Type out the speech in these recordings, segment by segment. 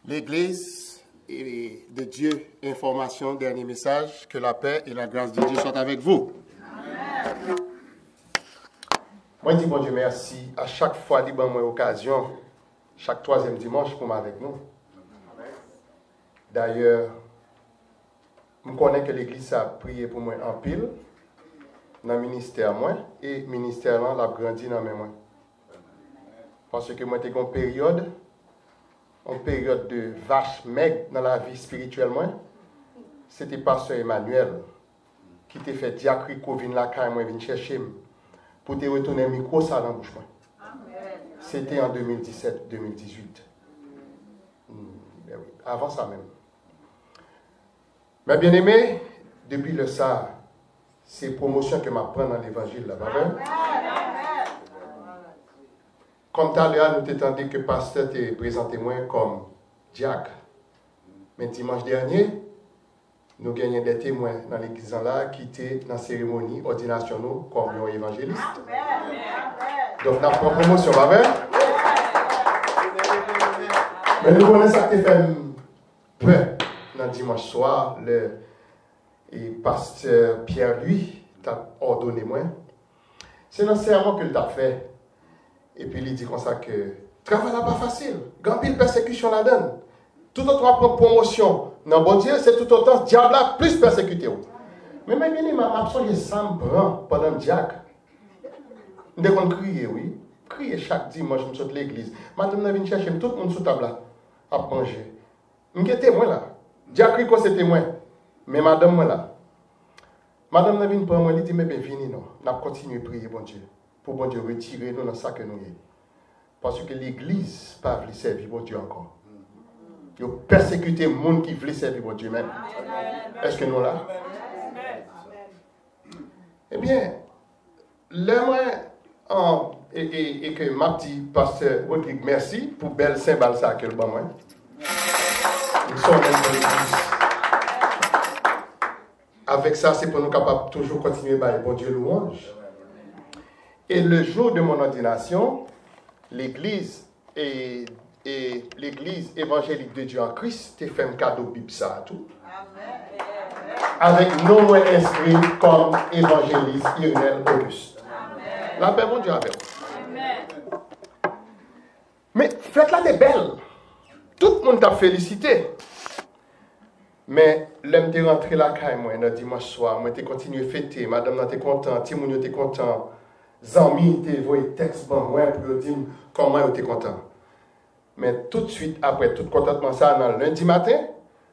L'Église et de Dieu, information, dernier message, que la paix et la grâce de Dieu soient avec vous. Amen. Moi, je dis bon Dieu merci à chaque fois qu'il y a une occasion, chaque troisième dimanche pour avec nous. D'ailleurs, je connais que l'Église a prié pour moi en pile, dans le ministère moi, et le ministère là, l'a grandi dans mes mains. Parce que moi, j'étais en période de vache maigre dans la vie spirituelle, c'était pasteur Emmanuel qui t'a fait diacre Covid là quand moi vient chercher pour te retourner le micro ça dans la bouche. C'était en 2017-2018. Avant ça même. Mais bien aimé, depuis le ça, c'est promotion que m'apprend dans l'évangile là-bas. Comme tout à l'heure, nous t'étendons que le pasteur t'a présenté moi comme diacre. Mais dimanche dernier, nous gagnons des témoins dans l'église là qui étaient dans la cérémonie ordination comme évangéliste. Donc, nous avons promotion, pas vrai? Mais nous connaissons ça qui fait peur dans dimanche soir. Le pasteur Pierre, lui, t'a ordonné moi. C'est dans le serment que t'a fait. Et puis il dit comme ça que le travail n'est pas facile. Grand pile persécution la donne. Tout autant prendre promotion. Non, bon Dieu, c'est tout autant diable là plus persécuté. Mais bien il m'a absolument ça me prend pendant le diacre. Dès qu'on crie, oui. Crier chaque dimanche, je me saute l'église. Madame vient chercher tout le monde sous table là à manger. Je suis témoin là. Diacre quoi c'est témoin. Mais madame moi là. Madame vient prendre moi, elle dit mais bien fini non. On a continué à prier bon Dieu. Pour bon Dieu retirer nous dans ça que nous sommes. Parce que l'Église ne veut pas servir bon Dieu encore. Il faut persécuter les gens qui veulent servir bon Dieu même. Est-ce que nous là? Eh bien, et que m'a dit pasteur Rodrigue, merci pour belle symbole ça que le bon moi. Nous sommes même dans l'Église. Avec ça, c'est pour nous capables toujours continuer à bon Dieu louange. Et le jour de mon ordination, l'Église et l'Église évangélique de Dieu en Christ t'a fait un cadeau Bible ça tout. Avec nos moins inscrits comme évangéliste Irnel Auguste. La paix bon Dieu avec vous. Mais faites-la des belles. Tout le monde t'a félicité. Mais l'homme t'est rentré là quand moi, le dimanche soir, moi t'ai continué à fêter, madame t'es content, Timounio t'es content. Zami te voyé texte pour moi pour dire comment tu es content. Mais tout de suite après tout contentement ça dans lundi matin,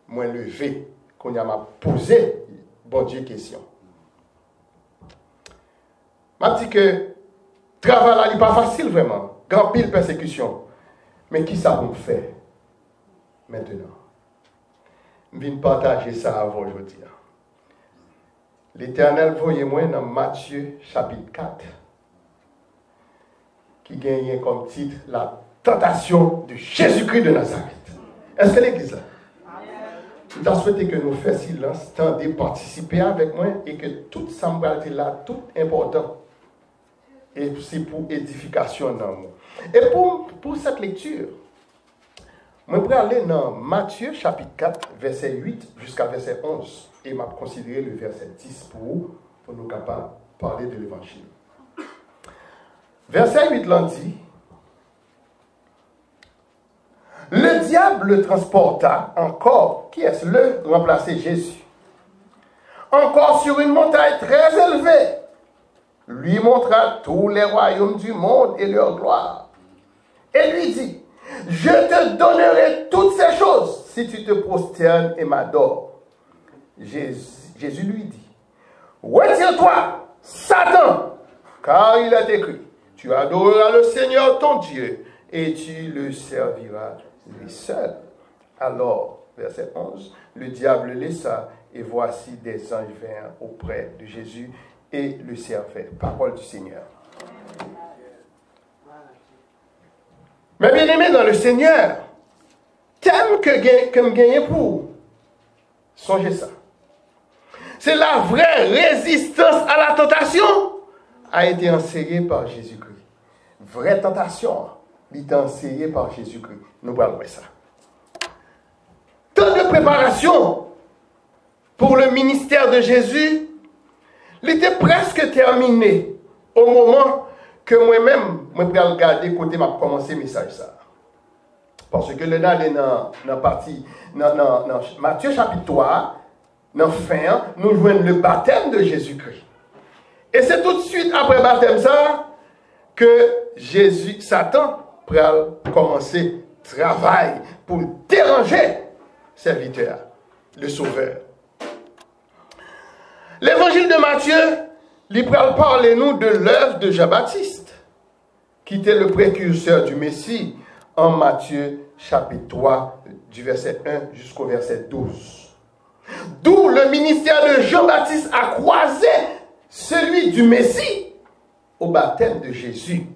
moi levé qu'on a m'a posé bon Dieu question. M'a dit que travail là n'est pas facile vraiment, grand pile persécution. Mais qui ça vous fait maintenant? Je viens partager ça avant aujourd'hui. L'Éternel voyait moi dans Matthieu chapitre 4. Qui gagne comme titre la tentation de Jésus-Christ de Nazareth. Est-ce que l'Église là? Je t'ai souhaité que nous fassions silence, tendez participer avec moi et que tout ça me là, tout important. Et c'est pour édification dans moi. Et pour cette lecture, je vais aller dans Matthieu chapitre 4, verset 8 jusqu'à verset 11. Et je vais considérer le verset 10 pour nous capables de parler de l'évangile. Verset 8 l'en dit, le diable le transporta encore, qui est-ce le remplacer Jésus, encore sur une montagne très élevée, lui montra tous les royaumes du monde et leur gloire, et lui dit, je te donnerai toutes ces choses si tu te prosternes et m'adores. Jésus lui dit, retire-toi, Satan, car il est écrit, tu adoreras le Seigneur ton Dieu et tu le serviras lui seul. Alors, verset 11, le diable laissa et voici des anges vinrent auprès de Jésus et le servaient. Parole du Seigneur. Mais bien aimé dans le Seigneur, thème que me gagne pour, songez ça. C'est la vraie résistance à la tentation a été enseignée par Jésus-Christ. Vraie tentation, il est enseignée par Jésus-Christ. Nous parlons de ça. préparation pour le ministère de Jésus, il était presque terminé au moment que moi-même, je vais regarder côté m'a commencé le message ça. Parce que le d'aller dans partie dans Matthieu chapitre 3, dans fin, nous joignons le baptême de Jésus-Christ. Et c'est tout de suite après le baptême ça que Satan va commencer travail pour déranger serviteur, le sauveur. L'évangile de Matthieu, il va parler nous de l'œuvre de Jean-Baptiste, qui était le précurseur du Messie en Matthieu chapitre 3, du verset 1 jusqu'au verset 12. D'où le ministère de Jean-Baptiste a croisé celui du Messie au baptême de Jésus.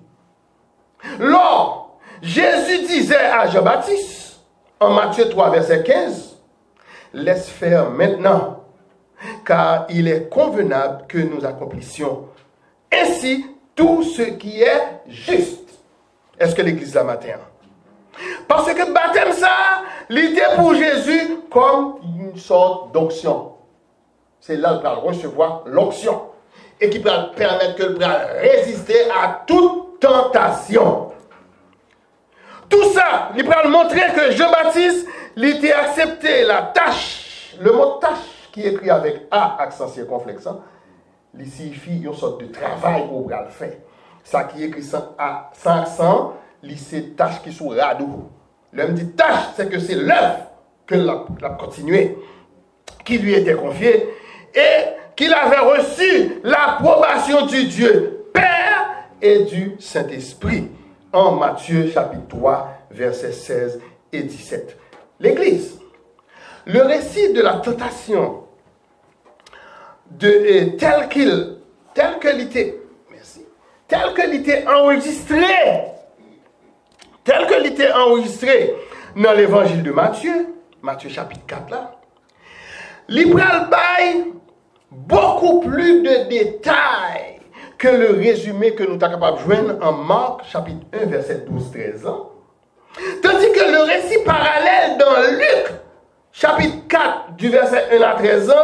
Lors, Jésus disait à Jean-Baptiste, en Matthieu 3, verset 15, « Laisse faire maintenant, car il est convenable que nous accomplissions ainsi tout ce qui est juste. » Est-ce que l'Église la matin? Parce que le baptême, ça, l'idée pour Jésus comme une sorte d'onction. C'est là qu'il va recevoir l'onction. Et qui va permettre qu'il va résister à toute tentation. Tout ça, il va montrer que Jean-Baptiste, il était accepté la tâche. Le mot tâche, qui est écrit avec A, accent circonflexe, il signifie une sorte de travail qu'on va le faire. Ça qui est écrit sans accent, c'est tâche qui sont radou. L'homme dit tâche, c'est que c'est l'œuvre que l'a continué, qui lui était confiée, et qu'il avait reçu l'approbation du Dieu Père et du Saint-Esprit, en Matthieu chapitre 3, versets 16 et 17. L'Église, le récit de la tentation, tel qu'il était enregistré dans l'évangile de Matthieu, Matthieu chapitre 4 là, l'Ibral bail beaucoup plus de détails que le résumé que nous sommes capables de joindre en Marc chapitre 1 verset 12-13. Tandis que le récit parallèle dans Luc chapitre 4 du verset 1 à 13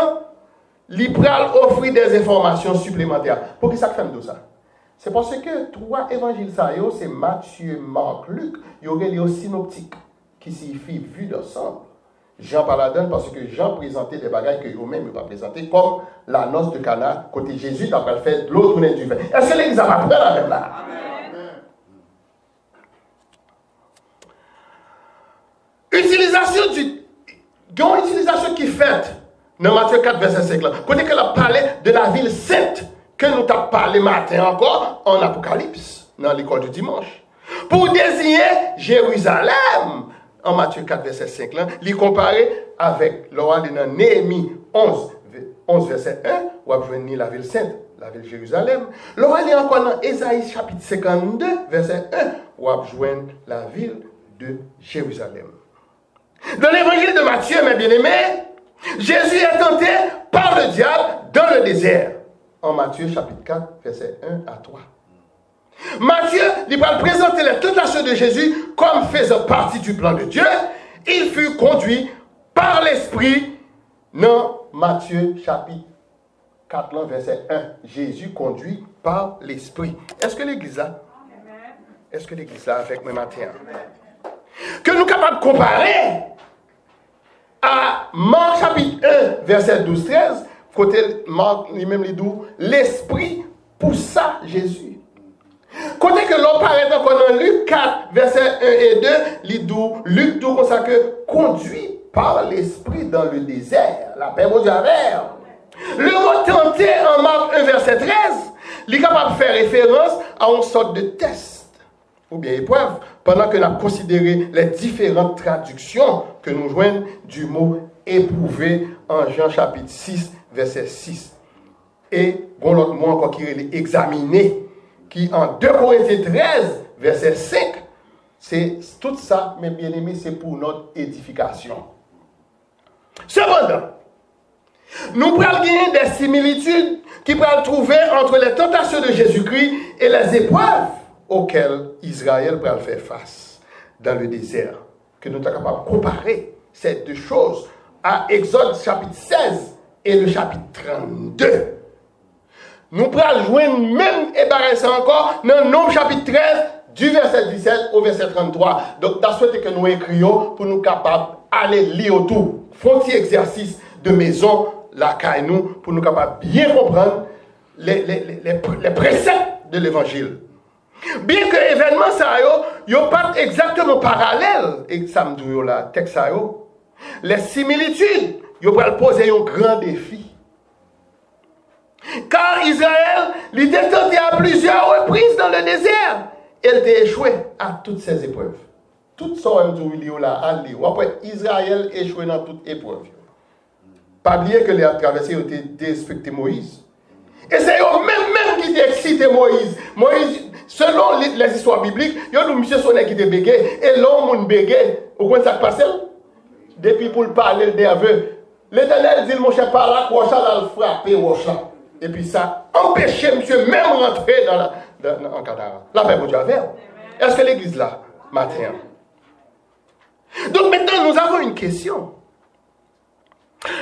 l'Ibral offre des informations supplémentaires. Pour qui ça fait de ça? C'est parce que trois évangiles, c'est Matthieu, Marc, Luc, il y aurait les synoptiques, qui signifie vue d'ensemble. Jean parle parce que Jean présentait des bagages que eux-mêmes ne pas présenter, comme la noce de Cana, côté Jésus, d'après le fait de l'eau tournée du vin. Est-ce que l'Église a pas la même là? Utilisation utilisation qui est faite dans Matthieu 4, verset 5 là. Côté que la parlé de la ville sainte, que nous t'avons parlé matin encore en Apocalypse, dans l'école du dimanche, pour désigner Jérusalem, en Matthieu 4, verset 5, là, l'y comparer avec le roi de Néhémie 11, verset 1, où vous venez la ville sainte, la ville Jérusalem. Le roi est encore dans Ésaïe chapitre 52, verset 1, où vous joignez la ville de Jérusalem. Dans l'évangile de Matthieu, mes bien-aimés, Jésus est tenté par le diable dans le désert. En Matthieu chapitre 4, verset 1 à 3. Matthieu, il va présenter les tentations de Jésus comme faisant partie du plan de Dieu. Il fut conduit par l'Esprit dans Matthieu chapitre 4, verset 1. Jésus conduit par l'Esprit. Est-ce que l'Église a? Est-ce que l'Église a avec moi matin? Que nous sommes capables de comparer à Marc chapitre 1, verset 12-13, côté Marc lui-même lui dit, l'Esprit poussa Jésus. Côté que l'on paraît encore dans Luc 4, verset 1 et 2, il dit, Luc dit comme ça que conduit par l'Esprit dans le désert, la paix au Dieu. Le mot tenté en Marc 1, verset 13, il est capable de faire référence à une sorte de test ou bien épreuve, pendant que nous avons considéré les différentes traductions que nous joignons du mot éprouvé en Jean chapitre 6, verset 6. Et l'autre mot encore qui est examiné, qui en 2 Corinthiens 13, verset 5, c'est tout ça, mes bien-aimés, c'est pour notre édification. Cependant, nous prenons des similitudes qui peuvent trouver entre les tentations de Jésus-Christ et les épreuves auxquelles Israël peut faire face dans le désert. Que nous sommes capables de comparer ces deux choses à Exode chapitre 16 et le chapitre 32. Nous pourrons joindre même et barrer ça encore dans Nombre chapitre 13 du verset 17 au verset 33. Donc, t'as souhaité que nous écrions pour nous capables d'aller lire tout. Font petit exercice de maison, la caille nous, pour nous capables de bien comprendre les préceptes de l'évangile. Bien que l'événement, ça yo pas exactement parallèle, et ça me dit là, texte ça yo, les similitudes, yo va poser un grand défi. Car Israël, il était tenté à plusieurs reprises dans le désert. Elle était échoué à toutes ces épreuves. Toutes sortes de là, à lire. Après, Israël échoué dans toutes épreuves. Pas oublier que les traversées ont été respecté Moïse. Et c'est eux-mêmes qui ont excité Moïse. Moïse, selon les histoires bibliques, il y a un monsieur sonné qui était bégué. Et l'homme bégué, au coin de ça passe. Depuis pour le parler, le nerveux. L'Éternel dit, mon cher, par là, Rocha l'a frappé, Rocha. Et puis ça empêchait monsieur même rentrer en Cadara. La paix, mon Dieu, avec. Est-ce que l'église là, matin? Donc maintenant, nous avons une question.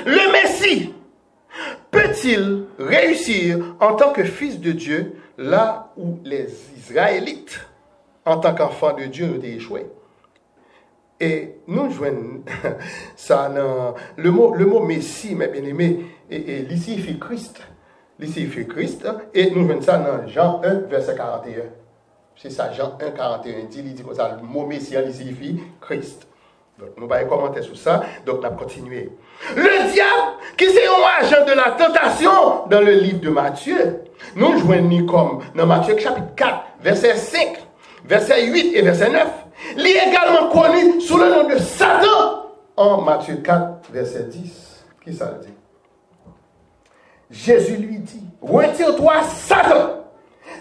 Le Messie peut-il réussir en tant que fils de Dieu là où les Israélites, en tant qu'enfants de Dieu, ont été échoués? Et nous jouons ça dans le mot Messie, mes bien-aimés, et ici il fait Christ. Ici il fait Christ, et nous jouons ça dans Jean 1, verset 41. C'est ça, Jean 1, 41. Il dit comme ça, le mot Messie, ici il fait Christ. Donc, nous allons commenter sur ça, donc nous allons continuer. Le diable, qui c'est un agent de la tentation dans le livre de Matthieu, nous joignons comme dans Matthieu chapitre 4, verset 5, verset 8 et verset 9. Il est également connu sous le nom de Satan en Matthieu 4, verset 10. Qui ça le dit? Jésus lui dit, retire-toi Satan.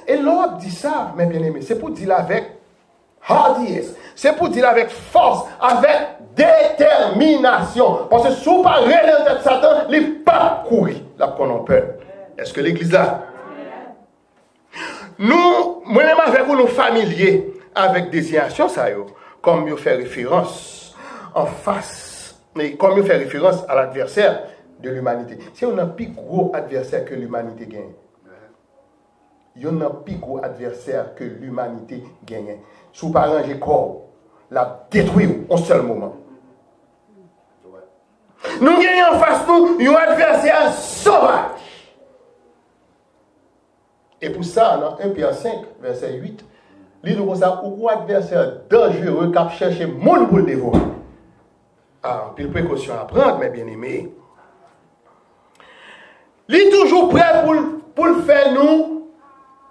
Et l'homme dit ça, mes bien-aimés, c'est pour dire avec hardiesse, c'est pour dire avec force, avec détermination. Parce que si vous parlez de Satan, il n'est pas courir, là qu'on en peur. Est-ce que l'église là? Nous, moi-même avec vous, nous familiers avec désignation, ça y est, comme il fait référence en face, mais comme il fait référence à l'adversaire de l'humanité. C'est un plus gros adversaire que l'humanité gagne. Il y a un plus gros adversaire que l'humanité gagne. Si vous parlez de corps, la détruire en seul moment. Nous gagnons en face nous un adversaire sauvage. Et pour ça, dans 1 Pierre 5, verset 8, il dit comme ça, un adversaire dangereux qui cherche le monde pour le dévorer. Ah, puis précaution à prendre, mes bien-aimés. Il est toujours prêt pour le faire nous,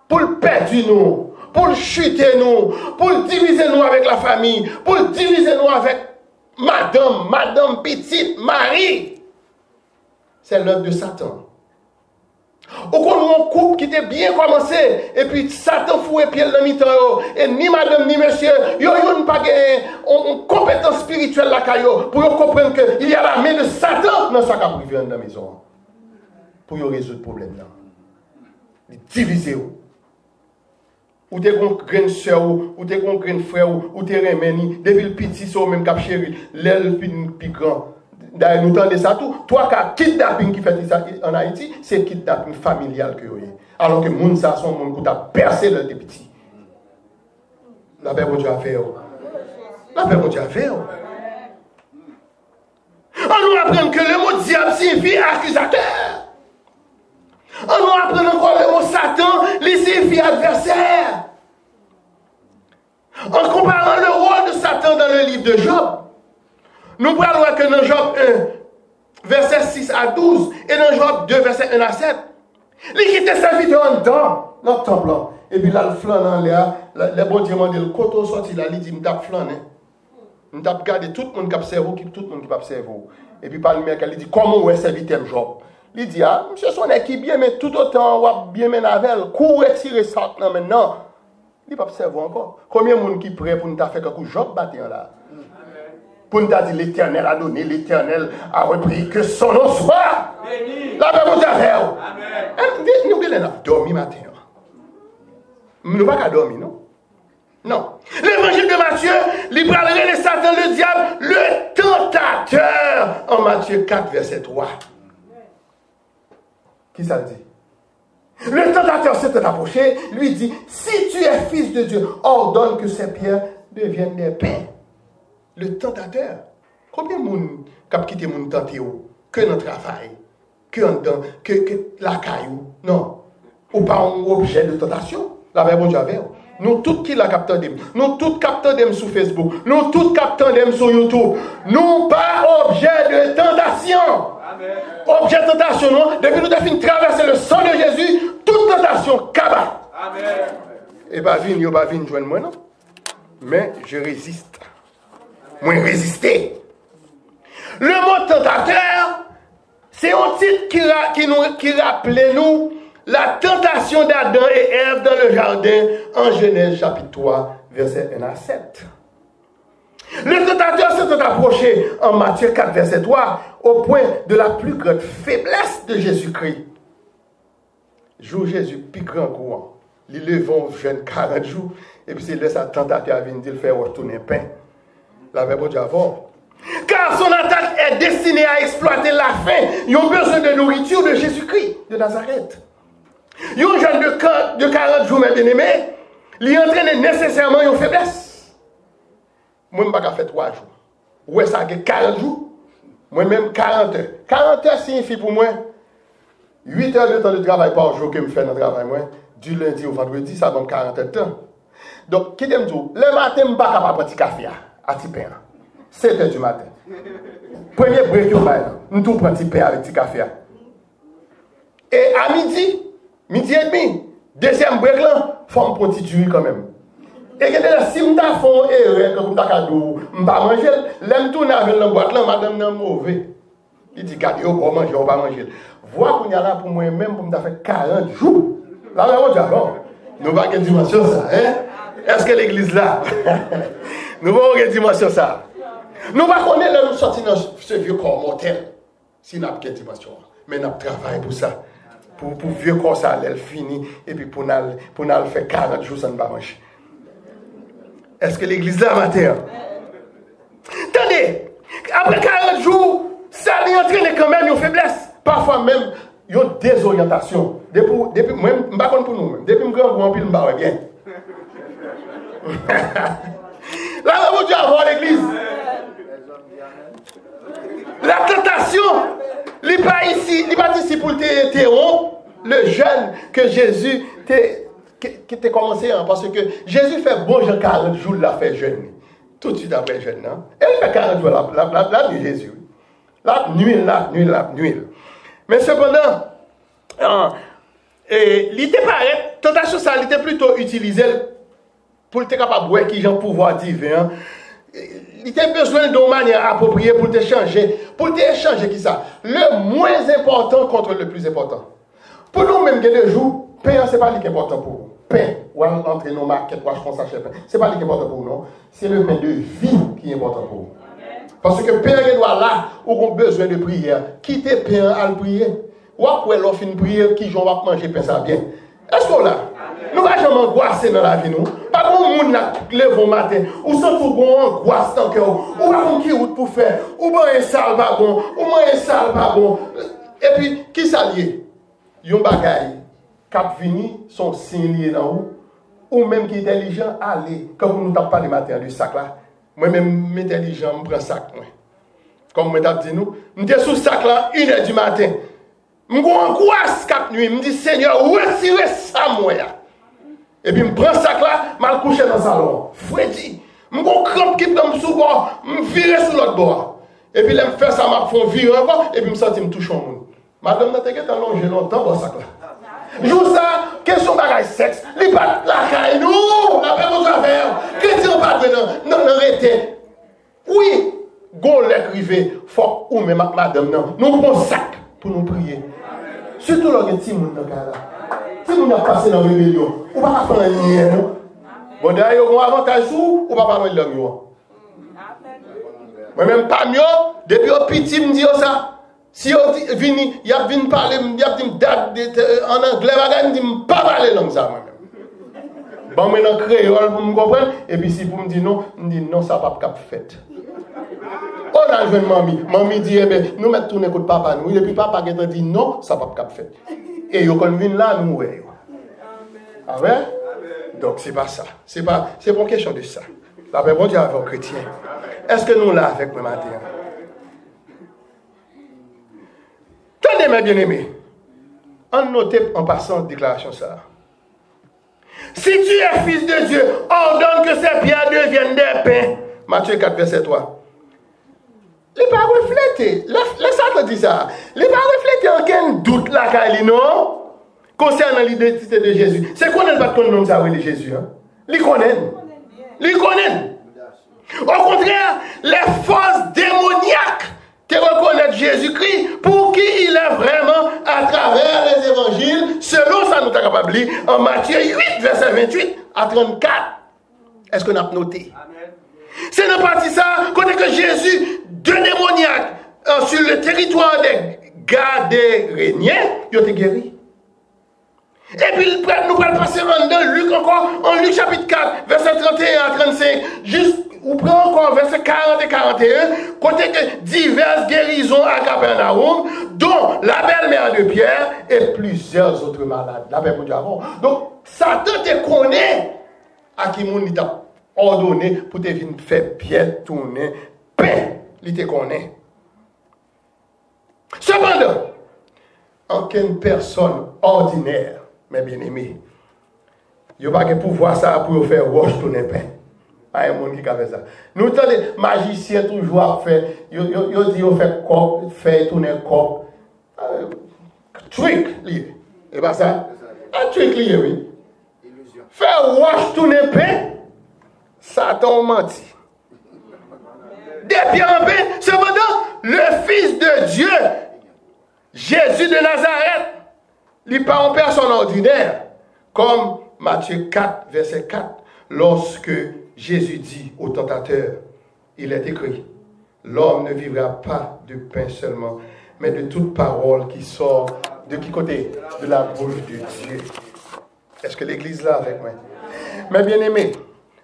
pour le perdre nous, pour le chuter nous, pour le diviser nous avec la famille, pour le diviser nous avec madame, petite, Marie. C'est l'œuvre de Satan. Au cours de mon couple qui était bien commencé, et puis Satan fouet pied dans mi-temps, et ni madame ni monsieur, ils n'ont pas une compétence spirituelle là, pour comprendre qu'il y a la main de Satan dans sa privé dans la maison. Pour résoudre le problème là. Diviser. Ou t'es un grand soeur, ou t'es un grand frère, ou t'es remeni, depuis le petit, c'est même cap chéri, l'aile plus grand. D'ailleurs, nous entendons ça tout. Toi, qui kidnapping qui fait ça en Haïti, c'est kidnapping familial que vous avez. Alors que moun ça sont moun qui a percé le petit. La paix pour Dieu a fait. La paix pour Dieu a fait. On nous apprend que le mot diable signifie accusateur. On nous apprend encore le mot Satan, il signifie adversaire. En comparant le rôle de Satan dans le livre de Job, nous parlons que dans Job 1, verset 6 à 12, et dans Job 2, verset 1 à 7, il quittait sa vie dans notre temple. Et puis là, le flan dans l'air, les bons dieux m'ont dit, le coteau sorti là, il dit, je tape flan. Je tape garder tout le monde qui observe, tout le monde qui observe. Et puis par le mec, il dit, comment vous serviteur Job? Il dit, ah, monsieur son équipe bien, mais tout autant, ou bien mais navel, cours retirer ça maintenant. Il ne peut pas observer encore. Combien de monde qui prêt pour nous faire quelque chose Job bâtir là? Pour nous dire l'Éternel a donné, l'Éternel a repris, que son nom soit. La paix pour Amen. Nous allons dormir matin. Nous ne pouvons pas dormir, non? Non. L'évangile de Matthieu, il parlerait de Satan, le diable, le tentateur, en Matthieu 4, verset 3. Qui ça dit? Le tentateur s'est approché, lui dit, si tu es fils de Dieu, ordonne que ces pierres deviennent des pains. Le tentateur. Combien de monde qui quitté mon tenté que dans le travail, que la caillou? Non. Ou pas un objet de tentation. La Bible Dieu avec. Nous tous qui la captons d'eux. Nous tous captons d'eux sur Facebook. Nous tous captons d'eux sur YouTube. Nous pas objet de tentation. Amen. Objet de tentation, non. Depuis nous avons traversé le sang de Jésus, toute tentation, cabas. Amen. Et pas venir joindre moi, non. Mais je résiste. Moi résister. Le mot tentateur, c'est un titre qui rappelle nous la tentation d'Adam et Ève dans le jardin en Genèse chapitre 3, verset 1 à 7. Le tentateur s'est approché en Matthieu 4, verset 3, au point de la plus grande faiblesse de Jésus-Christ. Jour Jésus, plus grand courant. Il levant jeune 40 jours, et puis c'est là sa tentateur vient dire faire retourner pain. La Bible dit avant. Car son attaque est destinée à exploiter la faim. Ils ont besoin de nourriture de Jésus-Christ, de Nazareth. Ils ont un jeune de 40 jours, mes bien-aimés, il entraîne nécessairement une faiblesse. Moi, je ne vais pas faire 3 jours. Ouais, ça a 40 jours. Moi-même, 40 heures. 40 heures signifie pour moi 8 heures de temps de travail par jour que je fais dans le travail. Moi, du lundi au vendredi, ça donne 40 heures de temps. Donc, qui t'aime dire, le matin, je ne suis pas capable de prendre un petit café à petit pain. 7 heures du matin. Premier break, je prends un petit pain avec un petit café. Et à midi et demi, deuxième break là, il faut me prostituer quand même. Et si je fais un erreur, comme je ne vais pas manger, je tourne avec la boîte là, madame est mauvais. Il dit, regardez, on va manger, on va manger. Voir qu'on y a là pour moi-même, pour me faire 40 jours. Là, on dit, bon, nous n'avons pas de dimension ça. Hein? Est-ce que l'église là? Nous n'avons pas de dimension ça. Nous ne pouvons pas sortir dans ce vieux corps mortel. Si nous n'avons pas de dimension. Mais nous travaillons pour ça. Pour vieux corps ça, elle finit. Et puis pour nous faire 40 jours, ça ne va pas manger. Est-ce que l'église là, matin? Attendez, après 40 jours, ça lui entraîne quand même une faiblesse. Parfois même, une désorientation. Depuis moi, je ne sais pas pour nous. Depuis que je suis grand, je ne sais pas bien. Là, vous devez avoir l'église. La tentation, il n'est pas ici pour t'interrompre le jeûne que Jésus qui t'a commencé, hein, parce que Jésus fait bon Jean 40 jours, il a fait jeûne. Tout de suite après le jeûne, non? Elle fait 40 jours, la nuit Jésus. La nuit. Mais cependant, il était pareil, tentation ça, il était plutôt utilisé pour être capable de voir qui j'ai un pouvoir divin. Il a besoin d'une manière appropriée pour te changer. Pour te changer qui ça? Le moins important contre le plus important. Pour nous-mêmes, il y a des jours, pain, ce n'est pas ce qui est important pour vous. Pain, ou entrer dans la market, ou acheter un pain. Ce n'est pas ce qui est important pour vous, non. C'est le pain de vie qui est important pour vous. Parce que pain, il doit là, où on a besoin de prière. Quittez pain à le prier. Ou après, l'offre une prière, qui j'en va manger pain ça bien. Est-ce qu'on l'a? Nous ne sommes pas angoissés dans la vie, nous. Pas de monde qui lève au matin, ou sans tout bon angoisse dans le cœur, ou pas qui route pour faire, ou bien un sale pas bon, ou bien un sale pas bon. Et puis, qui s'allie? Yon bagay, cap vini, son signe lié dans vous, ou même qui est intelligent, allez, comme nous n'avons pas le matin du sac là. Moi-même, intelligent, je prends sac. Comme je t'ai dit, nous, je suis sous sac là, 1h du matin. Je suis angoisse 4 nuits, je me dis, Seigneur, retirez ça, moi. Et puis, je prends sac là, je me couche dans le salon. Freddy, je suis crampe qui prend sous bord, je vire sur l'autre bord. Et puis, je fais ça, je me vire encore, et puis, je me sens que je me touche au monde. Madame n'a pas allongé longtemps dans le sac là. Joue ça, question de bagage sexe, les pas la caille, nous, la paix votre affaire, chrétien pas de non, arrêtez. Oui, go l'écrivez, faut ou même madame, non, nous prenons sac pour nous prier. Surtout là, il y a Timoun dans le cas là. Timoun a passé dans la rébellion, ou pas faire un lien, non? Bon, d'ailleurs, il y a un avantage ou pas parler de l'homme. Moi-même, pas mieux, depuis au petit, me dit ça. Si on vient, il y a venu parler, il y a dit en anglais, il dit pas parler langue ça moi-même. Bon, maintenant créole pour me comprendre, et puis si vous me dites non, ça n'a pas de fait. On à jouer mamie. Mamie dit, eh bien, nous mettons tourner contre papa nous. Et puis papa qui a dit non, ça va pas faire. Et yo quand vient là, nous ouais. Ah ouais? Donc c'est pas ça. C'est pas question de ça. La paix bon Dieu avec les chrétiens. Est-ce que nous là avec le matin? Tenez mes bien-aimés. On note en passant déclaration ça. Si tu es fils de Dieu, ordonne que ces pierres deviennent des pains. Matthieu 4, verset 3. Il n'est pas reflété. Laisse ça te dire ça. Il n'est pas reflété aucun doute là, non? Concernant l'identité de Jésus. C'est qu'on ne va pas connaître ça, oui, Jésus. Hein? Il connaît. Il connaît. Au contraire, les forces démoniaques te reconnaissent Jésus-Christ pour qui il est vraiment à travers les évangiles, selon ça nous est capable de lire en Matthieu 8, verset 28 à 34. Est-ce qu'on a noté? Amen. C'est dans partie ça, côté que Jésus, deux démoniaques sur le territoire des Gadaréniens, ils ont été guéris. Et puis nous allons passer dans Luc encore, en Luc chapitre 4, verset 31 à 35, juste, ou prend encore verset 40 et 41, côté que diverses guérisons à Capernaum, dont la belle-mère de Pierre et plusieurs autres malades. La paix pour Dieu avant. Donc, Satan te connaît à qui mon t'a ordonné pour te venir faire bien tourner, pain, il te connaît. Cependant, aucune personne ordinaire, mes bien-aimés, il n'y a pas de pouvoir ça pour faire roche tourner pain. Il y a un monde qui a fait ça. Nous, les magiciens, toujours fait, ils disent faire tourner le corps. Truc, lié. Et pas ça? Un truc lié, oui. Faire roche tourner pain, Satan menti. Depuis en paix, cependant, le Fils de Dieu, Jésus de Nazareth, il n'est pas en personne ordinaire, comme Matthieu 4, verset 4, lorsque Jésus dit au tentateur, il est écrit, l'homme ne vivra pas de pain seulement, mais de toute parole qui sort de qui côté? De la bouche de Dieu. Est-ce que l'Église là avec moi? Mais bien aimé,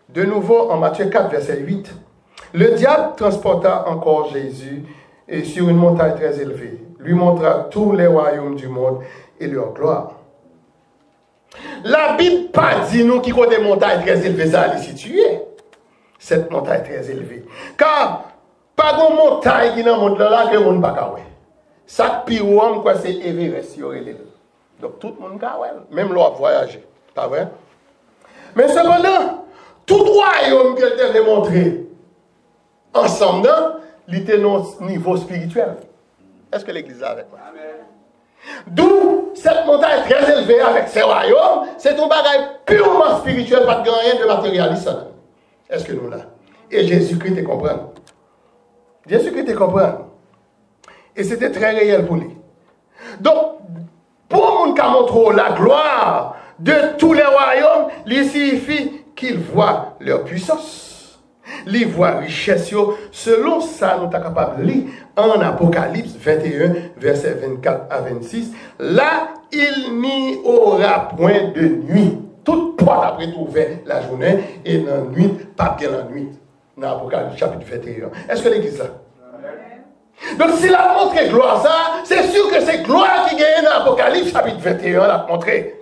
de nouveau en Matthieu 4, verset 8, le diable transporta encore Jésus sur une montagne très élevée, lui montra tous les royaumes du monde et leur gloire. La Bible pas dit nous qui côté montagne très élevée ça est située. Cette montagne très élevée. Car pas de montagne qui dans le monde là que monde pas kawé. Ça pire homme quoi c'est Everest donc tout le monde kawé, même l'on voyager, pas vrai? Mais cependant, tout royaume qu'elle t'a démontré ensemble, il était au niveau spirituel. Est-ce que l'Église est avec moi? D'où cette montagne très élevée avec ses royaumes, c'est un bagage purement spirituel, pas de rien de matérialiste. Est-ce que nous là? Et Jésus-Christ te comprend. Jésus-Christ te comprend. Et c'était très réel pour lui. Donc, pour nous qui montrent la gloire de tous les royaumes, il signifie qu'ils voient leur puissance. Ils voient richesse. Selon ça, nous sommes capables de lire en Apocalypse 21, versets 24 à 26. Là, il n'y aura point de nuit. Toute porte après ouverte la journée et la nuit, pas bien la nuit. Dans Apocalypse chapitre 21. Est-ce que l'Église là? Donc, s'il a montré gloire, ça, c'est sûr que c'est gloire qui gagne dans Apocalypse chapitre 21, l'a montré.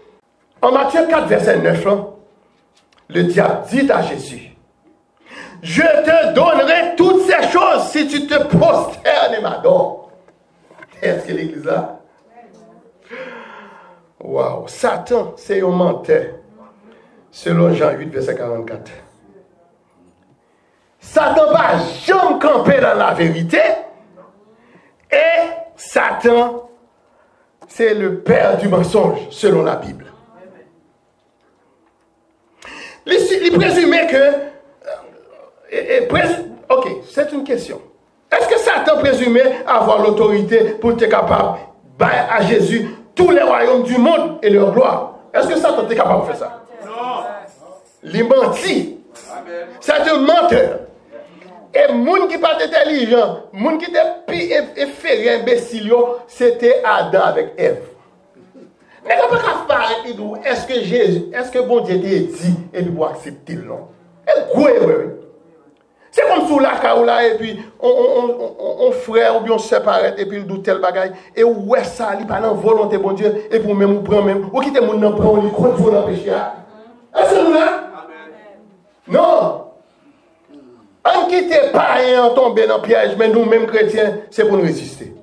En Matthieu 4, verset 9, là, le diable dit à Jésus, je te donnerai toutes ces choses si tu te prosternes et m'adores. Est-ce que l'Église là? Waouh, Satan, c'est un menteur. Selon Jean 8, verset 44. Satan va jamais camper dans la vérité. Et Satan, c'est le père du mensonge, selon la Bible. Il présumait que... ok, c'est une question. Est-ce que Satan présumait avoir l'autorité pour être capable de donner à Jésus tous les royaumes du monde et leur gloire? Est-ce que Satan était capable de faire ça? Non. Il mentit. C'est un menteur. Et les gens qui pas intelligents, les gens qui étaient pire et imbéciles, c'était Adam avec Ève. Mais comment on va faire? Est-ce que Jésus, est-ce que bon Dieu t'a dit et puis pour accepter le nom? C'est comme sous la caoula et puis on frère ou bien on sépare et puis il doute tel bagaille. Et ouais, ça, il pas dans volonté, bon Dieu. Et pour même, ou prend même. Ou quitter mon nom, prend, on lui contrôle dans le péché. Est-ce que nous là? Non. On ne quitte pas rien tomber dans le piège, mais nous-mêmes chrétiens, c'est pour nous résister.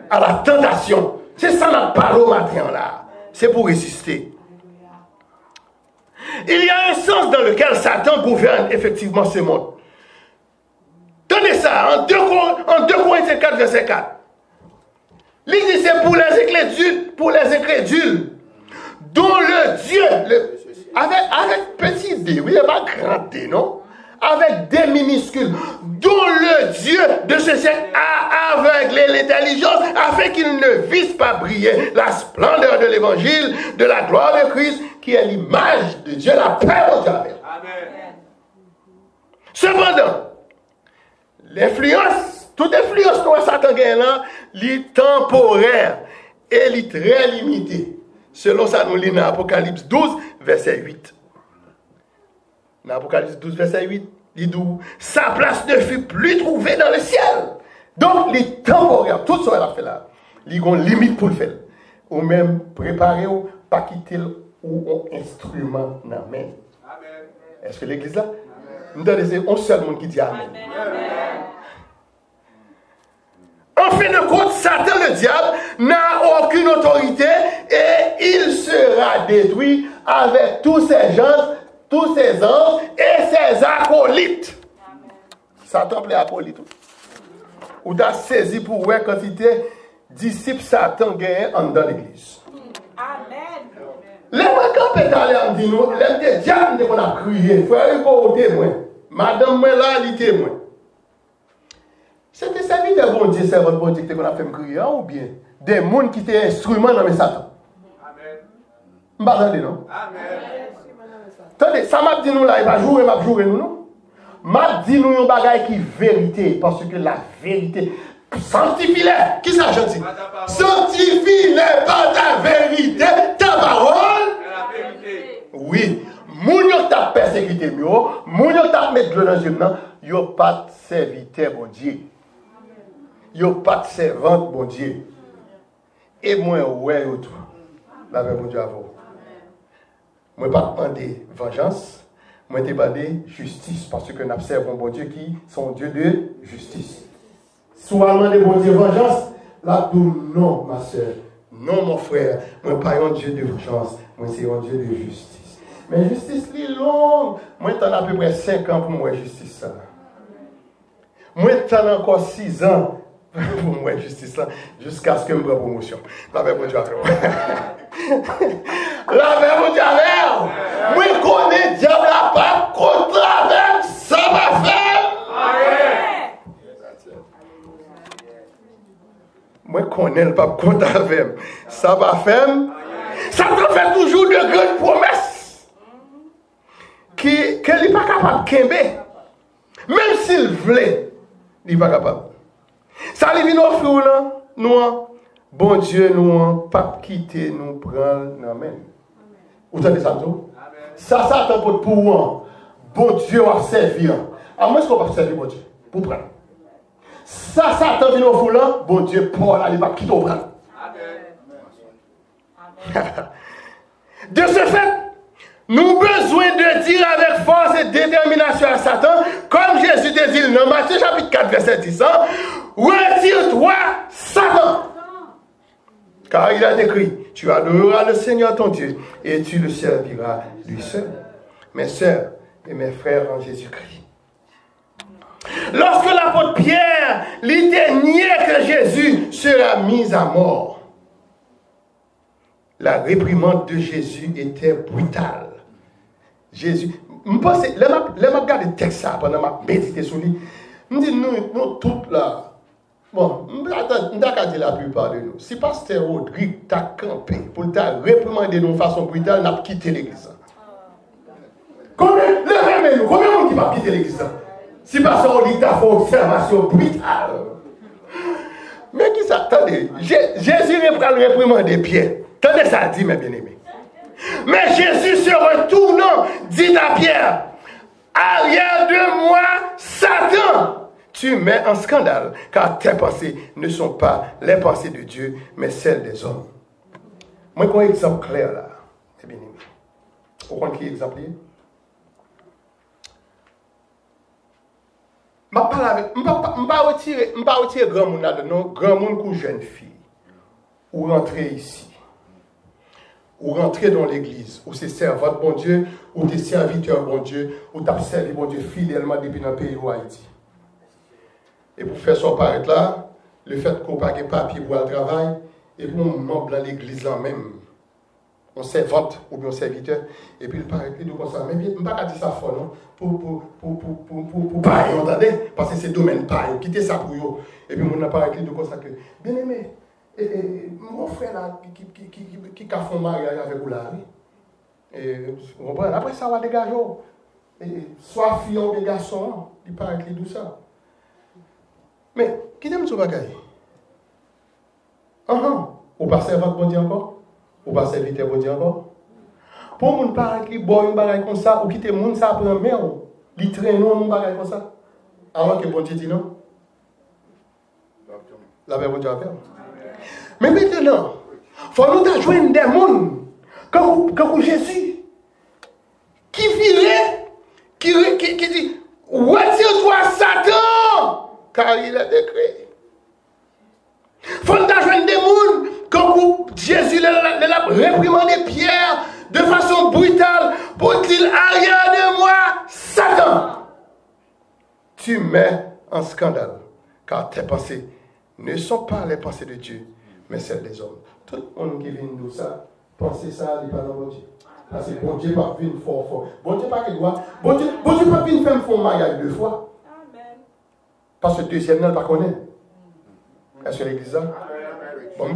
À la tentation. C'est ça notre parole au matin là. C'est pour résister. Il y a un sens dans lequel Satan gouverne effectivement ce monde. Tenez ça, en 2 Corinthiens 4, verset 4. L'Église, c'est pour les incrédules, dont le Dieu, avec petit D, oui, il n'y a pas grand D, non? Avec des minuscules, dont le Dieu de ce siècle a aveuglé l'intelligence afin qu'il ne vise pas briller la splendeur de l'évangile, de la gloire de Christ, qui est l'image de Dieu, la paix au Diable. Amen. Cependant, l'influence, toute influence que Satan gagne là, est temporaire et elle est très limitée. Selon ça, nous lisons dans Apocalypse 12, verset 8. Dans Apocalypse 12, verset 8, il dit sa place ne fut plus trouvée dans le ciel. Donc, les temporaires, tout ce qu'elle a fait là, il y a une limite pour le faire. Ou même préparer ou pas quitter ou un instrument dans la main. Est-ce que l'église là? Nous avons un seul monde qui dit Amen. En fin de compte, Satan, le diable, n'a aucune autorité et il sera détruit avec tous ses anges et ses acolytes. Satan plaît acolyte. Ou t'as saisi pour voir quantité disciples Satan gagne dans l'église. Amen. Les gens qui ont dit nous, les diables qu'on a crié, frère, il faut témoin. Madame, moi là, il est témoin. C'était serviteur bon Dieu, c'est votre bon Dieu qu'on a fait me crier, ou bien des gens qui étaient instruments dans mes Satan. Amen. M'entendez, non? Amen. Attendez, ça m'a dit nous là, il va jouer nous, non? M'a dit nous un bagage qui est vérité, parce que la vérité, sanctifie-les. Qui ça, gentil? Sanctifie-les par ta vérité, ta parole. La vérité. Oui. Moun yo t'a persécuté mieux, moun yo t'a mettre de l'eau dans le nan, yo pas de serviteur bon Dieu. Yo pas de servante bon Dieu. Et moi ouais yo tout. La paix bon Dieu avant. Moi pas demander vengeance, moi demander justice parce que nous observons bon Dieu qui sont Dieu de justice. Soit demander bon Dieu vengeance, là tout non ma soeur, non mon frère, moi pas un Dieu de vengeance, moi c'est un Dieu de justice. Mais justice est longue. Moi, j'en ai à peu près 5 ans pour moi justice. Moi, j'en ai encore 6 ans pour moi justice. Jusqu'à ce que je me prenne promotion. La paix pour Dieu avec moi. La paix pour Dieu avec moi. Je connais diable la paix contre avec ça va faire. Moi, je connais le pape contre avec ça va faire. Ça te fait toujours de grandes promesses. Qu'elle n'est pas capable de kembe. Même s'il voulait, il n'est pas capable. Ça lui vient offrir là, nous, bon Dieu, nous, pas quitter, nous prendre, amen. Vous entendez ça, tout? Ça attend pour moi. Bon Dieu va servir. À moins qu'on va servir bon Dieu, pour prendre. Ça attend vient offrir là, bon Dieu, Paul, il va quitter, prendre. De ce fait, nous avons besoin de dire avec force et détermination à Satan, comme Jésus te dit dans Matthieu chapitre 4, verset 10, retire-toi, Satan. Car il a écrit, tu adoreras le Seigneur ton Dieu et tu le serviras lui seul. Mes sœurs et mes frères en Jésus-Christ. Lorsque l'apôtre Pierre l'était nié que Jésus sera mis à mort, la réprimande de Jésus était brutale. Jésus, je pense que je regarde le texte pendant que je médite sur lui. Je dis, nous toutes là, bon, je vais dire la plupart de nous. Si Pasteur Rodrigue t'a campé pour t'a réprimander de façon brutale, n'a pas quitté l'église. Combien de monde qui va quitter l'église? Si Pasteur Rodrigue t'a fait observation brutale. Mais qui ça? Attendez, Jésus reprend le réprimander Pierre. Attendez ça, dit mes bien-aimés. Mais Jésus se retournant, dit à Pierre, arrière de moi, Satan, tu mets en scandale, car tes pensées ne sont pas les pensées de Dieu, mais celles des hommes. Moi, j'ai un exemple clair là, mes bien-aimés. Vous comprenez qui est exemple? Je ne vais pas retirer grand monde là, non, grand monde ou jeune fille, ou rentrer ici, ou rentrer dans l'église, ou c'est servante bon Dieu, ou des serviteurs bon Dieu, ou t'as servi bon Dieu fidèlement depuis dans le pays de Haïti. Et pour faire ça paraître là, le fait qu'on n'a pas de papier pour le travail, et puis on membre dans l'église là même, on servante ou bien on serviteur, et puis il paraît que comme ça. Mais je ne peux pas dire ça fort, non? Pour pas, vous entendez? Parce que c'est domaine pas, quittez ça pour eux. Et puis on n'a pas écrit de comme ça que, bien aimé, mon frère là, qui a fait un mariage avec vous là, vous comprenez? Après ça, on va dégager. Soit fille ou garçon, il paraît écrit tout ça. Mais, qui t'aime ce bagaille? Ou pas servante bon Dieu encore? Ou pas serviteur bon Dieu encore? Pour moun paraît qui boy un bagage comme ça, ou quitter moun ça prend main, li traîne un bagage comme ça. Avant que bon Dieu dit non. La paix bon Dieu a fait. Mais maintenant, faut nous joindre des moun comme Jésus qui virait, qui dit retire-toi Satan, car il est décret. Faut nous joindre des moun comme Jésus l'a réprimandé Pierre de façon brutale pour dire arrière de moi, Satan. Tu mets en scandale, car tes pensées ne sont pas les pensées de Dieu, mais celles des hommes. Tout le monde qui vient nous ça, penser ça, il n'est pas dans mon Dieu. Parce que bon Dieu pas venir fort. Bon Dieu pas qu'il doit. Bon Dieu pas venir faire un mariage 2 fois. Parce que le deuxième, elle ne pas connaît. Est-ce que l'église là? Bon, je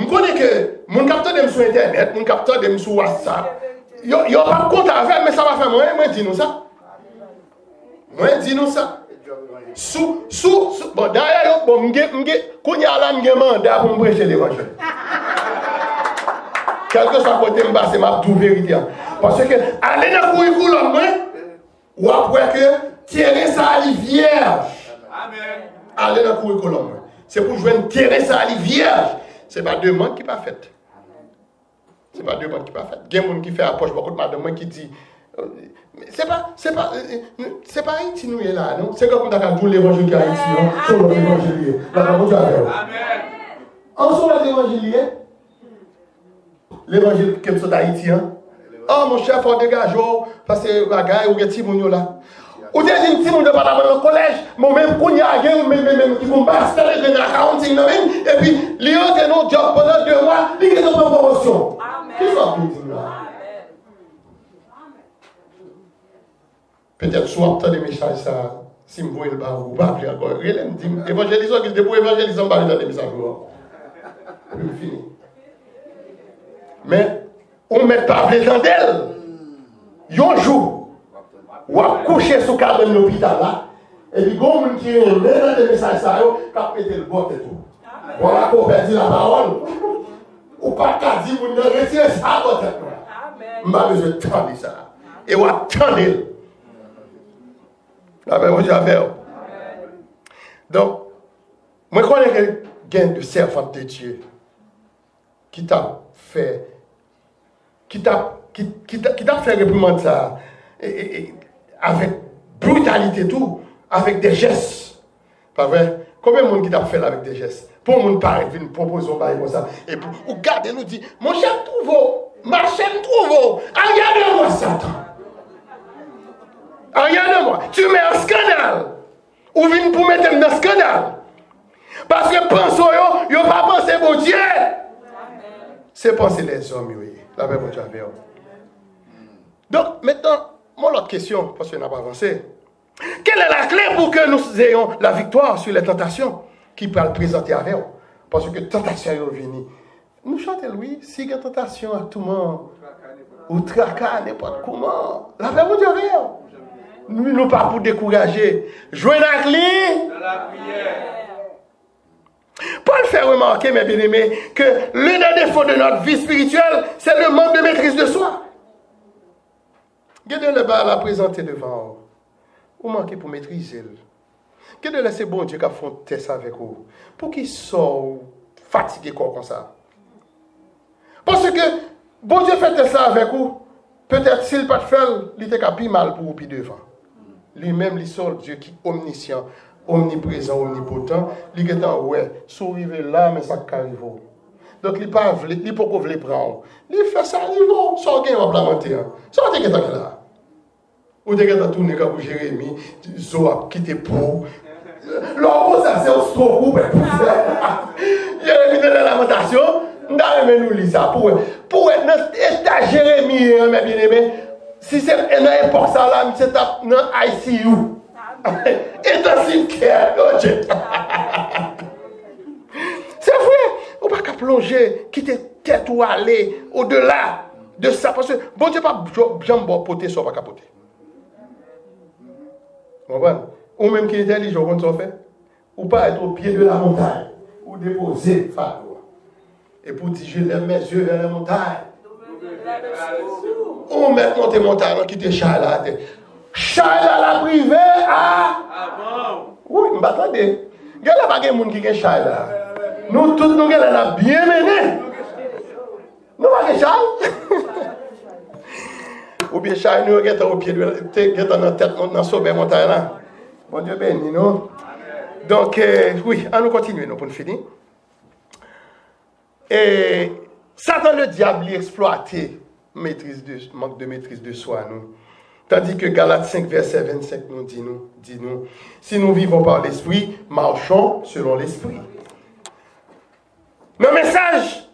connais que mon capteur de sur Internet, mon capteur de sur WhatsApp, il n'y a pas de compte à faire, mais ça va faire moi dis-nous ça. Moi, dis-nous ça. Bon, d'ailleurs, bon, quand il y a là, je mandat pour me prêcher l'évangile. Quelque soit côté c'est ma toute vérité. Parce que, aller dans le curriculum, ou après que, tirer ça à vierge. Amen. Aller dans le curriculum. C'est pour jouer une tirer ça à vierge. Ce n'est pas deux manques qui pas fait. Ce n'est pas deux manques qui pas fait. Il y a des gens qui fait approche, beaucoup de madame qui dit. C'est pas Haïti nous est là, non? C'est comme dans tout l'évangile qui est Haïti, non? C'est l'évangile. Amen. En sont les évangéliers. L'évangile qui est d'Haïti, hein? Oh mon chef, on dégage, parce que bagaille ou petit moun là. Ou des petits moun de pas dans le collège, moi même qu'on y a même qui vont passer les 45 et puis les autres non job pendant 2 mois, ils ont pas promotion. Qui sont dit là? Peut-être soit tant de messages ça, si me voyez le bas ou pas appeler encore. Il me dit évangélisation qui est pour évangéliser on va dans des messages. Puis fini. Mais on met pas appeler dans d'elle. Un jour, ou à coucher sous cadre de l'hôpital là, et puis quand on qui est dans des messages ça, qui a pété le bot et tout. Voilà qu'on perd la parole. Ou pas qu'à dire vous ne retirez ça à votre tête. Je n'ai pas besoin de tendre ça. Et on attend. La même chose à faire. Donc, moi, je connais quelqu'un de servant de Dieu qui t'a fait réprimander ça avec brutalité tout, avec des gestes. Pas vrai? Combien de monde qui t'a fait avec des gestes? Pour mon parent, il propose un bail comme ça. Et pour garder nous dit, mon chef trouve, ma chaîne trouve, regardez-moi Satan. Regarde-moi, tu mets un scandale. Ou viens pour mettre dans un scandale. Parce que pensons, ils n'ont pas pensé pour Dieu. C'est penser les hommes, oui. La même chose. Donc, maintenant, mon autre question, parce qu'on n'a pas avancé. Quelle est la clé pour que nous ayons la victoire sur les tentations qui peuvent le présenter avec nous? Parce que tentation est venue. Nous chantons, oui, si il y a tentation à tout le monde, ou tracas, n'importe comment. La même chose avec nous. Nous ne pas pour décourager. Jouer la clé. Dans la prière. Paul fait remarquer, mes bien-aimés, que l'un des défauts de notre vie spirituelle, c'est le manque de maîtrise de soi. Regardez le bas à la présenter devant vous. ou manquez pour maîtriser. Quel est ce bon Dieu qui a fait ça avec vous? Pour qu'il soit fatigué comme ça. Parce que bon Dieu fait ça avec vous. Peut-être s'il pas fait, il était plus mal pour vous puis devant. Lui-même, il sort Dieu qui est omniscient, omniprésent, omnipotent. Il est en ouais, souriez là, mais ça arrive. Donc il pas il pas voulait prendre. Il fait ça, il va, ça gagne en planter. Ça va te là. Ou te geta tourner comme Jérémie, Zoa quitté pour. L'homme ça c'est au trop Jérémie de la lamentation, nous nous lire ça pour être notre état Jérémie, mes bien-aimés. Si c'est un époque ça là, c'est dans ICU. Intensive care, c'est vrai, on ne peut pas plonger, quitter tête ou aller au-delà de ça. Parce que bon Dieu pas jamais poter, ça va capoter. Ou même qui est intelligent, comme ça fait, ou pas être au pied de la montagne, ou déposer fardeau. Et pour dire, je lève mes yeux vers la montagne. Ou mettre monter montagne, quitter Charles. Charles à la privée, oui, je m'attendais. Il n'y a pas de monde qui est Charles là. Nous tous, nous sommes bien menés. Nous pas de Charles. Ou bien Charles, nous sommes au pied de la tête, dans sommet montagne là. Bon Dieu béni, non? Donc, oui, on nous continue, nous, pour nous finir. Et Satan, le diable, il exploité manque de maîtrise de soi, nous. Tandis que Galates 5, verset 25 nous dit, si nous vivons par l'esprit, marchons selon l'esprit. Le message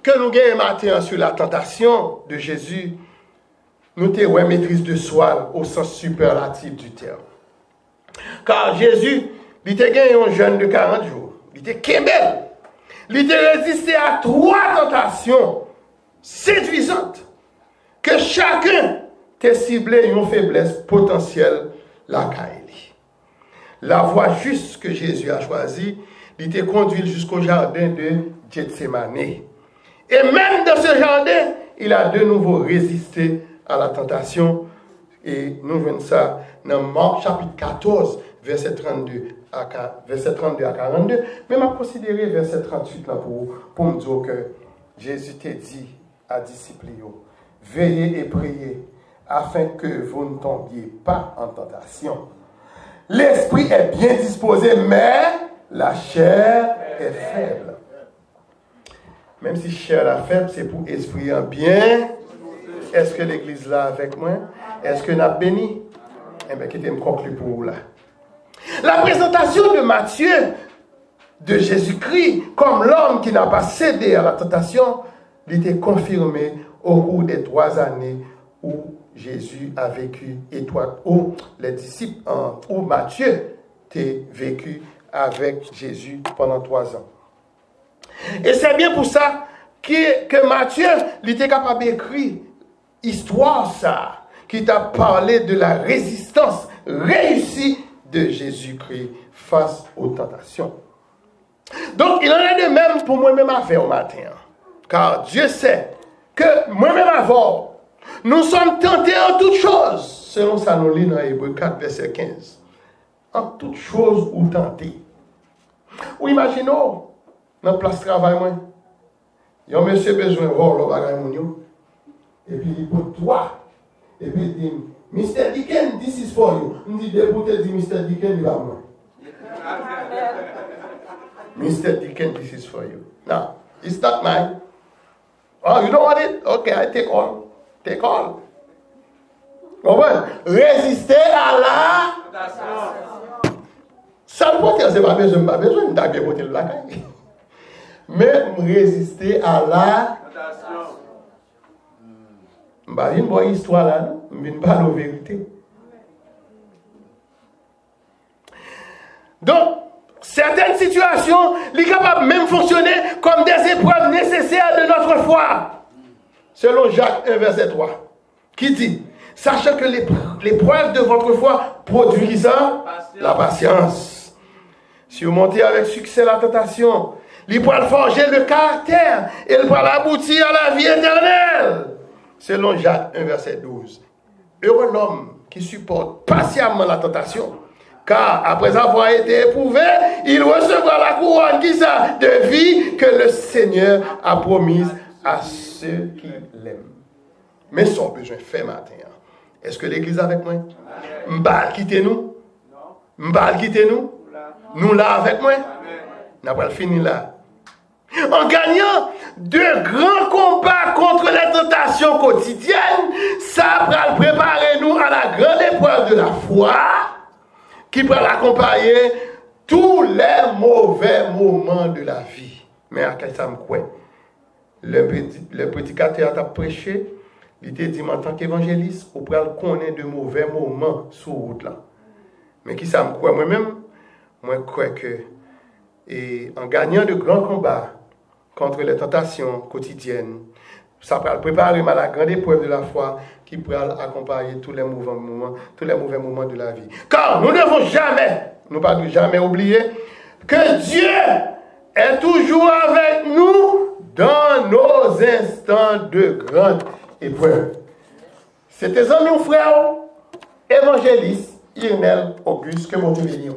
que nous gagnons matin sur la tentation de Jésus, nous avons maîtrise de soi au sens superlatif du terme. Car Jésus, il était gagné un jeûne de 40 jours. Il était kembel. Il était résisté à 3 tentations séduisantes que chacun t'a ciblé une faiblesse potentielle, la caïli. La voie juste que Jésus a choisie, il était conduit jusqu'au jardin de Gethsémane. Et même dans ce jardin, il a de nouveau résisté à la tentation. Et nous voyons ça dans Marc chapitre 14, verset 32 à 42. Mais je vais considérer verset 38 là pour me dire que Jésus t'a dit à disciples, veillez et priez afin que vous ne tombiez pas en tentation. L'esprit est bien disposé, mais la chair est faible. Même si chair est faible, c'est pour esprit en bien. Est-ce que l'église là avec moi? Est-ce que nous avons béni? Eh bien, qui me conclut pour vous là. La présentation de Matthieu, de Jésus-Christ, comme l'homme qui n'a pas cédé à la tentation, il était confirmé au cours des 3 années où Jésus a vécu et où les disciples, où Matthieu a vécu avec Jésus pendant 3 ans. Et c'est bien pour ça que Matthieu il était capable d'écrire histoire ça, qui t'a parlé de la résistance réussie de Jésus-Christ face aux tentations. Donc, il en est de même pour moi-même à faire au matin. Car Dieu sait que moi-même avant, nous sommes tentés en toutes choses. Selon ça, nous lisons dans Hébreux 4, verset 15. En toutes choses ou tentés. Ou imaginons, dans la place de travail, il y a un monsieur besoin de voir le bagage. Et puis, il pour toi. Et puis, il dit, Mr. Dickens, this is for you. Il dit, déboutez, dit Mr. Dickens, il va moi. Mr. Dickens, this is for you. No, it's not mine. Oh, you don't want it? Okay, I take all. Take all. Résister à la... Ça ne peut pas, c'est pas besoin d'aller voter le lacaille. Mais résister à la... Je ne vais pas une bonne histoire là, je ne vais pas la vérité. Donc, certaines situations, sont capables même fonctionner comme des épreuves nécessaires de notre foi. Selon Jacques 1, verset 3, qui dit, sachant que l'épreuve de votre foi produit ça, la patience. Surmonter avec succès la tentation, il pourra forger le caractère et il pourra aboutir à la vie éternelle. Selon Jacques 1, verset 12. Heureux l'homme qui supporte patiemment la tentation. Car après avoir été éprouvé, il recevra la couronne de vie que le Seigneur a promise à ceux qui l'aiment. Mais son besoin fait matin. Est-ce que l'Église avec moi? M'bal quitter nous? M'bal quitter nous? Nous là avec moi? N'a pas fini là. En gagnant de grands combats contre les tentations quotidiennes, ça va préparer nous à la grande épreuve de la foi qui va l'accompagner tous les mauvais moments de la vie. Mais à quel ça me croit? Le prédicateur a prêché, il était dit en tant qu'évangéliste, on peut connaître de mauvais moments sur route là. Mais qui ça me croit moi-même? Moi je crois que en gagnant de grands combats contre les tentations quotidiennes, ça va préparer à la grande épreuve de la foi qui pourra accompagner tous les mauvais moments de la vie. Car nous ne devons jamais oublier que Dieu est toujours avec nous dans nos instants de grande épreuve. C'est tes amis ou frères, évangélistes, Irnel, Auguste, que mon Dieu bénisse.